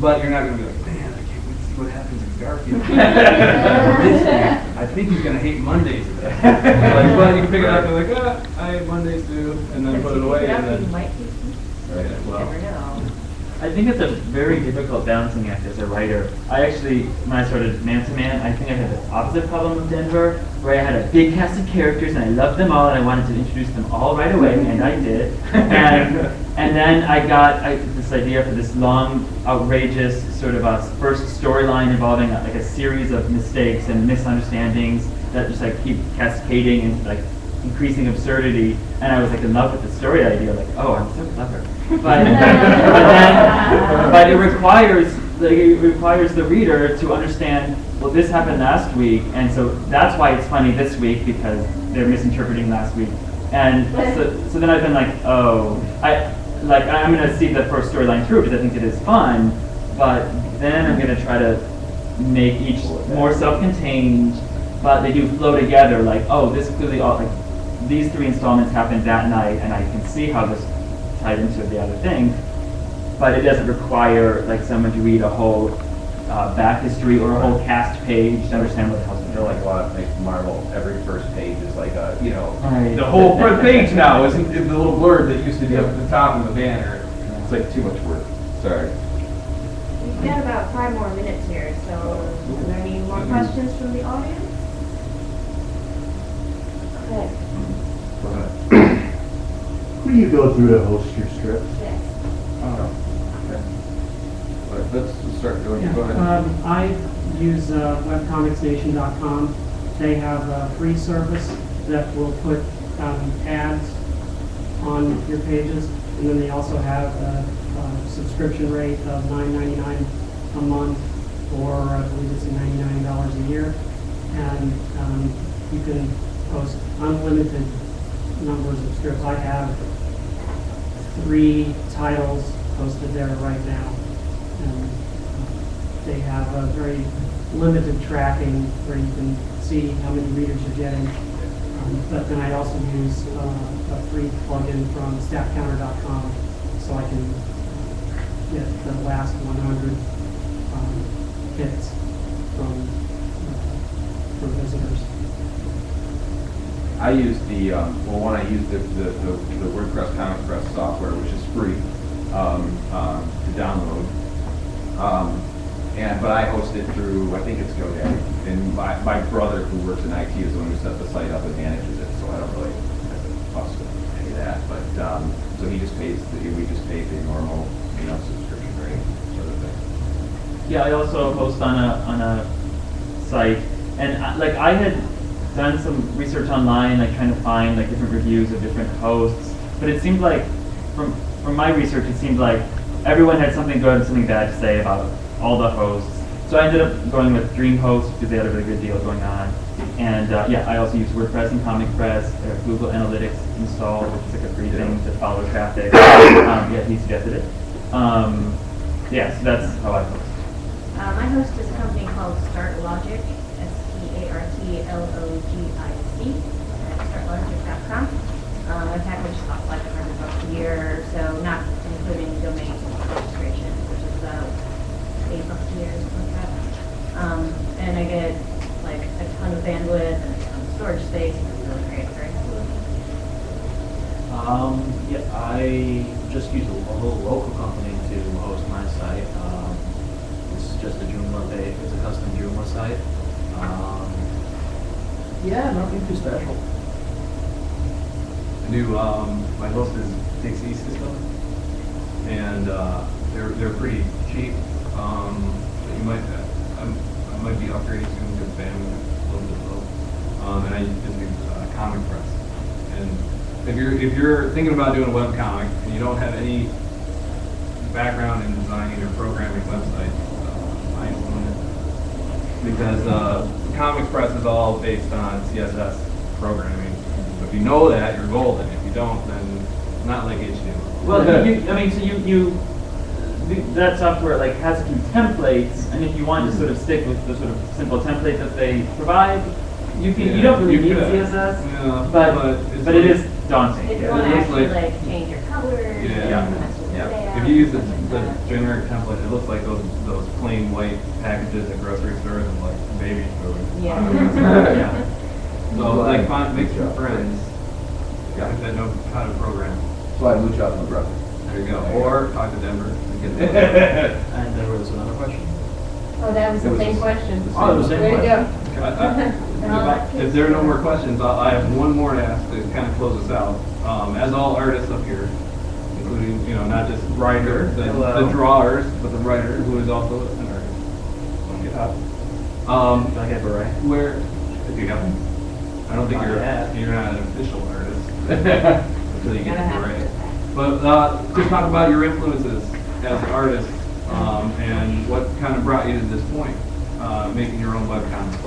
But you're not going to be like, man, I can't wait to see what happens in Garfield. I think he's going to hate Mondays today. Like, but you can pick it up and be like, I hate Mondays too, and then put it away. And then, You might do. right, well, Never know. I think it's a very difficult balancing act as a writer. I actually, when I started Man-to-Man, I think I had the opposite problem with Denver, where I had a big cast of characters and I loved them all and I wanted to introduce them all right away, and I did. And then I got this idea for this long, outrageous sort of a first storyline involving like a series of mistakes and misunderstandings that just like keep cascading and like increasing absurdity, and I was like in love with the story idea, like, oh, I'm so clever. But it requires the reader to understand, well, this happened last week, and so that's why it's funny this week, because they're misinterpreting last week. And so then I've been like, oh, like I'm gonna see the first storyline through because I think it is fun, but then I'm gonna try to make each more self-contained, but they do flow together. Like, oh, this clearly all like these 3 installments happened that night, and I can see how this tied into the other thing. But it doesn't require like someone to read a whole back history or a whole cast page to understand what the hell's going on. Like a lot of like Marvel, every first page is like a, Right. The whole front page now is the little blurb that used to be up at the top of the banner. it's like too much work. Sorry. We've got about 5 more minutes here, so are there any more questions from the audience? Okay. Go ahead. Who do you go through to host your strips? Yes. Okay. All right, let's start doing it. Go ahead. I use webcomicsnation.com. They have a free service that will put ads on your pages, and then they also have a subscription rate of $9.99 a month, or I believe it's $99 a year, and you can post unlimited numbers of strips. I have 3 titles posted there right now, and they have a very limited tracking where you can see how many readers you're getting. But then I also use a free plugin from stackcounter.com, so I can get the last 100 hits from visitors. I use I use the WordPress Comic Press software, which is free to download. But I host it through, I think it's GoDaddy. And my brother, who works in IT, is the one who set the site up and manages it, so I don't really have to fuss with any of that. But so we just pay the normal, subscription rate sort of thing. Yeah, I also host on a site, and I had done some research online, like trying to find like different reviews of different hosts, but it seemed like from my research, it seemed like everyone had something good and something bad to say about all the hosts. So I ended up going with DreamHost because they had a really good deal going on. And I also use WordPress and Comic Press, Google Analytics installed, which is like a free thing to follow traffic. He suggested it. So that's how I host. I host this company called StartLogic, SPARTLOGIC, at startlogic.com. My package costs like $100 a year, so not including domain registration, which is about $8 a year, something like that. And I get like a ton of bandwidth and a ton of storage space, and it's really great, very cool. I just use a little local company to host my site. It's just a Joomla page. It's a custom Joomla site. Nothing too special. My host is S.P.A.C.E system, and they're pretty cheap. I might be upgrading soon because bandwidth is a little bit low. And I just use Comic Press. And if you're thinking about doing a webcomic and you don't have any background in designing or programming websites, I implement it. Because Comic Press is all based on CSS programming. So if you know that, you're golden. If you don't, then it's not like HTML. Well, that software like has a few templates, and if you want to sort of stick with the sort of simple template that they provide, you can. You don't really need CSS, but it is daunting. If you want to actually like change your colors, If you use the generic template, it looks like those plain white packages at grocery stores and like baby food. Yeah. So make some friends that know how to program. So I mooch off my brother. There you go. Or talk to Denver. And there was another question. Oh, that was the same question. Oh, it was the same There you question. go. If there are no more questions, I have one more to ask to kind of close us out. As all artists up here, including not just writers, the drawers, but the writer who is also an artist. Get up. I get beret. Where? If you have, I don't think you're not an official artist until you get to the right. But just talk about your influences as an artist and what kind of brought you to this point, making your own webcomics.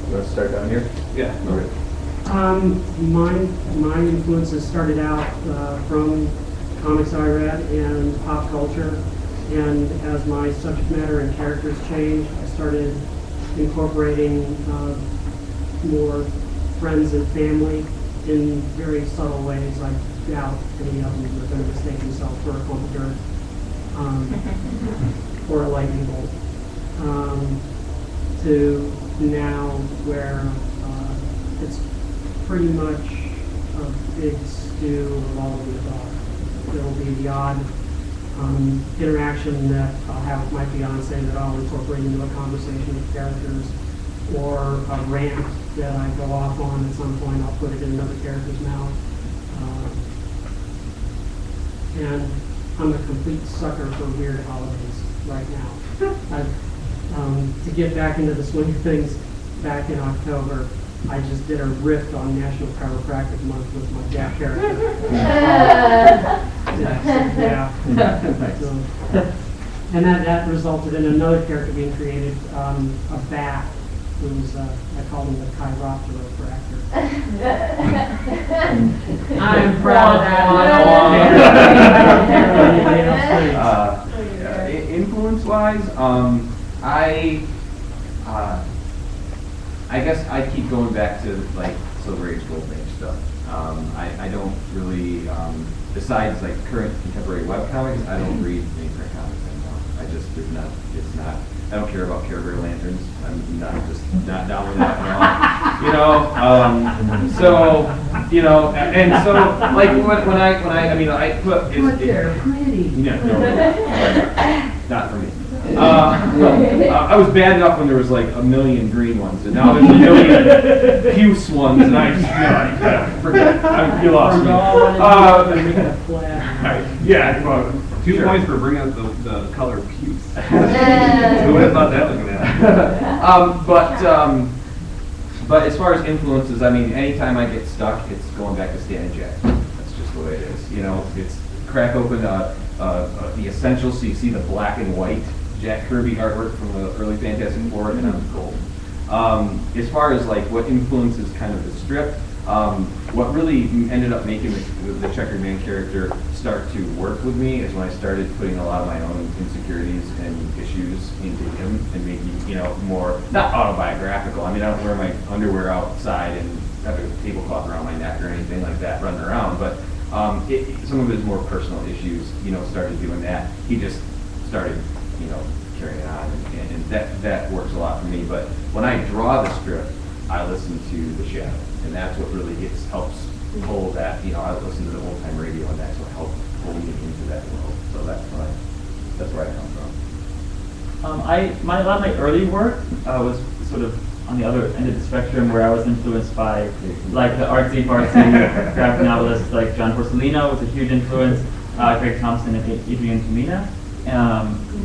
You want to start down here? Yeah. Okay. My influences started out from comics I read and pop culture. And as my subject matter and characters changed, I started incorporating more friends and family in very subtle ways. I doubt any of them are going to mistake themselves for a clump of dirt or a lightning bolt. To now where it's pretty much a big stew of all of the above. There will be the odd interaction that I'll have with my fiance that I'll incorporate into a conversation with characters, or a rant that I go off on at some point. I'll put it in another character's mouth. And I'm a complete sucker for weird holidays right now. To get back into the swing of things, back in October, I just did a riff on National Chiropractic Month with my Jack character. Yeah. So, and that resulted in another character being created, a bat, who's, I call him the chiropteroptractor. I'm proud of that. Influence-wise, I guess I keep going back to like Silver Age, Golden Age stuff. I don't really, besides like current contemporary webcomics, I don't read any print comics anymore. It's not, I don't care about Care Bear Lanterns. I'm not down with that at all. And so like when I put they're pretty. No, not for me. I was bad enough when there was like a million green ones, and now there's a million puce ones, and forget. You lost me. Yeah, well, 2 points for bringing up the color puce. Who would have thought that was going to happen? But as far as influences, I mean, anytime I get stuck, it's going back to Stan and Jack. That's just the way it is. It's crack open the Essentials, so you see the black and white Jack Kirby artwork from the early Fantastic Four, and I'm gold. As far as like what influences kind of the strip, what really ended up making the Checkered Man character start to work with me is when I started putting a lot of my own insecurities and issues into him and making, more, not autobiographical. I mean, I don't wear my underwear outside and have a tablecloth around my neck or anything like that running around, but some of his more personal issues, started doing that. He just started, carrying it on, and that works a lot for me. But when I draw the strip, I listen to the shadow, and that's what really helps pull that. I listen to the old time radio, and that's what helps pull me into that world. So that's where I come from. A lot of my early work was sort of on the other end of the spectrum, where I was influenced by like the artsy graphic novelists like John Porcellino was a huge influence, Greg Thompson and Adrian Tomina.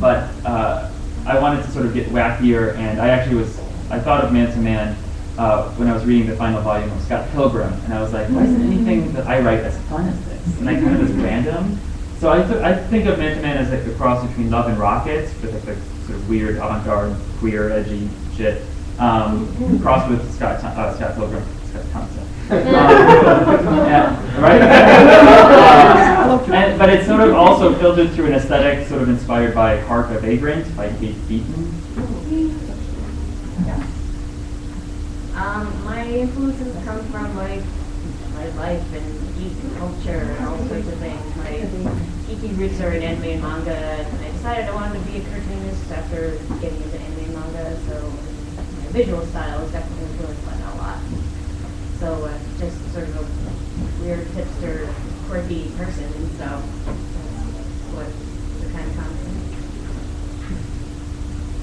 But I wanted to sort of get wackier, and I thought of Man to Man when I was reading the final volume of Scott Pilgrim, and I was like, why isn't anything that I write as fun as this? And I kind of was random. So I think of Man to Man as like a cross between Love and Rockets, with like the sort of weird avant-garde, queer, edgy shit, crossed with Scott Pilgrim, Scott Thompson. Right? But it's sort of also filtered through an aesthetic sort of inspired by Hark of Vagrant by Kate Beaton. My influences come from like my life and geek culture and all sorts of things. My geeky roots are in anime and manga, and I decided I wanted to be a cartoonist after getting into anime and manga, so my visual style is definitely influenced by that a lot. So just sort of a weird hipster, quirky person, and so that's what the kind of comics.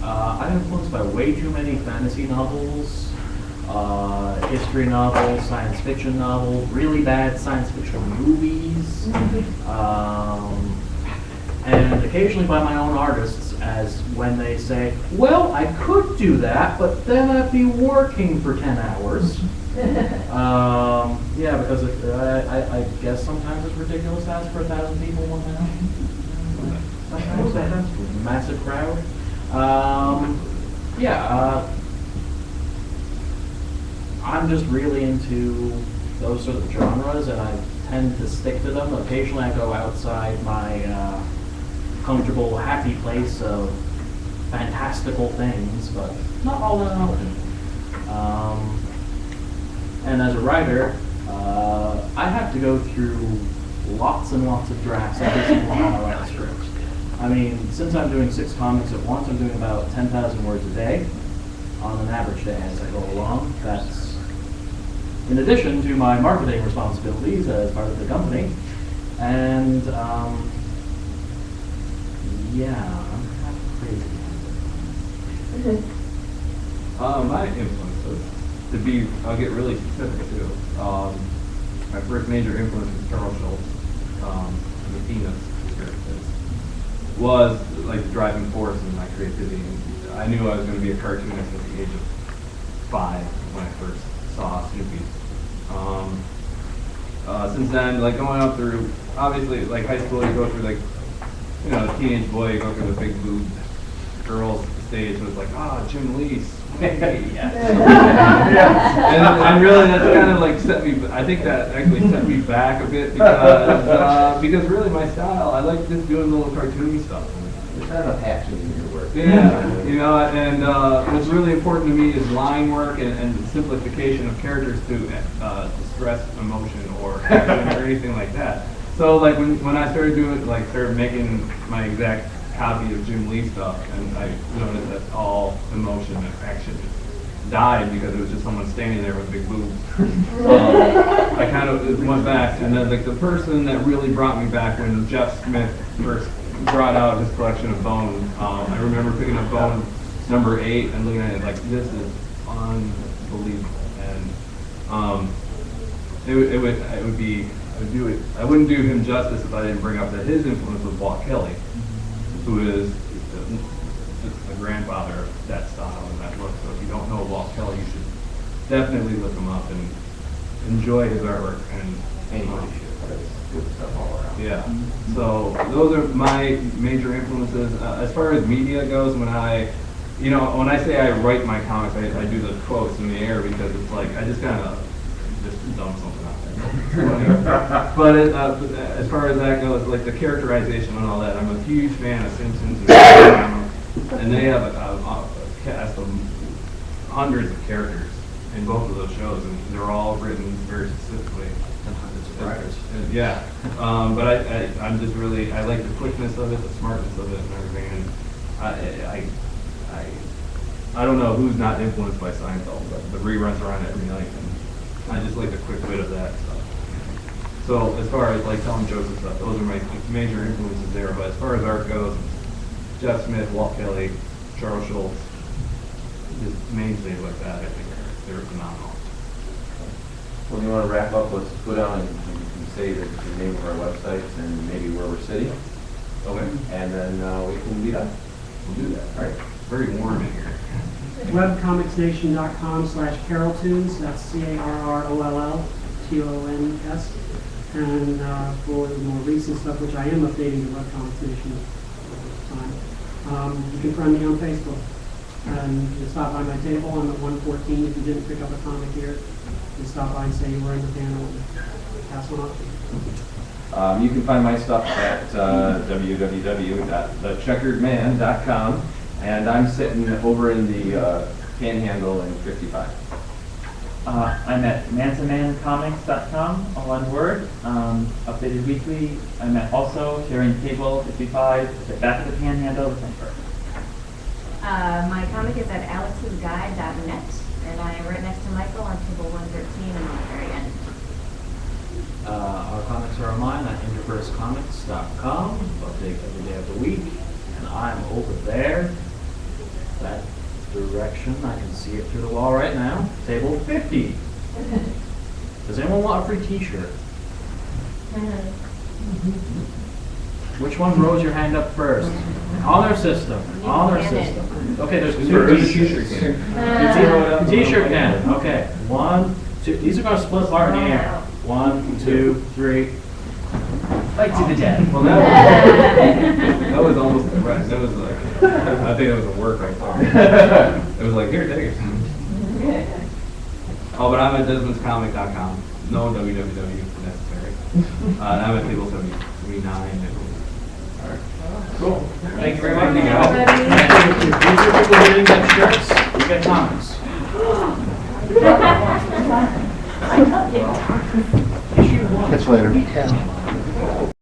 I'm influenced by way too many fantasy novels, history novels, science fiction novels, really bad science fiction movies, and occasionally by my own artists, as when they say, well, I could do that, but then I'd be working for 10 hours. Yeah, because I guess sometimes it's ridiculous to ask for 1,000 people one time. Sometimes that's a massive crowd. I'm just really into those sort of genres, and I tend to stick to them. Occasionally I go outside my comfortable, happy place of fantastical things, but not all that often. And as a writer, I have to go through lots and lots of drafts every single time I write a script. I mean, since I'm doing 6 comics at once, I'm doing about 10,000 words a day on an average day as I go along. That's in addition to my marketing responsibilities as part of the company. And yeah, I'm kind of crazy. My influences, I'll get really specific too. My first major influence was Carroll, the penis character, was like the driving force in my creativity. I knew I was going to be a cartoonist at the age of 5 when I first saw Snoopy. Since then, like going up through, obviously, like high school, you go through like, you know, teenage boy, you go through the big boob girls stage, was like, Jim Lee, yes. and really that's kind of like I think that actually set me back a bit because really my style, I like just doing little cartoony stuff. There's not enough action in your work. Yeah, you know, and what's really important to me is line work and simplification of characters to stress emotion or action or anything like that. So like when I started making my exact copy of Jim Lee stuff, and I noticed that all emotion and action died because it was just someone standing there with big boobs. I kind of went back, and then like the person that really brought me back when Jeff Smith first brought out his collection of Bone. I remember picking up Bone number 8 and looking at it like, this is unbelievable, and I wouldn't do him justice if I didn't bring up that his influence was Walt Kelly, who is just the grandfather of that style and that look. So if you don't know Walt Kelly, you should definitely look him up and enjoy his artwork. And Anybody should. That's good stuff all around. yeah. So those are my major influences. As far as media goes, when I say I write my comics, I do the quotes in the air because it's like I just kind of dump something out there. But as far as that goes, like the characterization and all that, I'm a huge fan of Simpsons and they have a cast of hundreds of characters in both of those shows, and they're all written very specifically. And hundreds of writers. Yeah, but I'm just really, I like the quickness of it, the smartness of it, and everything. And I don't know who's not influenced by Seinfeld, but the reruns are on every night, and I just like the quick wit of that stuff. So as far as like telling jokes and stuff, those are my major influences there. But as far as art goes, Jeff Smith, Walt Kelly, Charles Schultz, just mainstays like that, I think they're phenomenal. Well, you want to wrap up, let's go down and say the name of our websites and maybe where we're sitting. Okay. And then we can be done. We'll do that. All right. Very warm in here. Webcomicsnation.com/carrolltunes, that's CARROLLTONS. And for the more recent stuff, which I am updating the Webcomics Nation all the time, you can find me on Facebook. And you stop by my table, I'm at 114. If you didn't pick up a comic here, you stop by and say you were in the panel and pass one off. You can find my stuff at www.thecheckeredman.com, and I'm sitting over in the Panhandle in 55. I'm at mansamancomics.com, all one word, updated weekly. I'm also sharing table 55 at the back of the Panhandle with my first. My comic is at alexsguide.net, and I am right next to Michael on table 113 and on the very end. Our comics are online at interversecomics.com, update every day of the week, and I'm over there, that direction, I can see it through the wall right now, table 50. Does anyone want a free t-shirt? Which one rose your hand up first? Honor system. Honor system. Okay, there's 2 t-shirts. T-shirt can. Okay. 1, 2. These are going to split apart in the air. 1, 2, 3. Fight to the death. Well, that was almost right. That was like, I think that was a work right there. It was like, here, take it. Oh, but I'm at DesmondsComic.com. No www if necessary. And I'm at table 79, I believe. All right. Cool. Thank you very much. Thank you. Thank you. These are people getting them shirts, you get comments. Catch you later.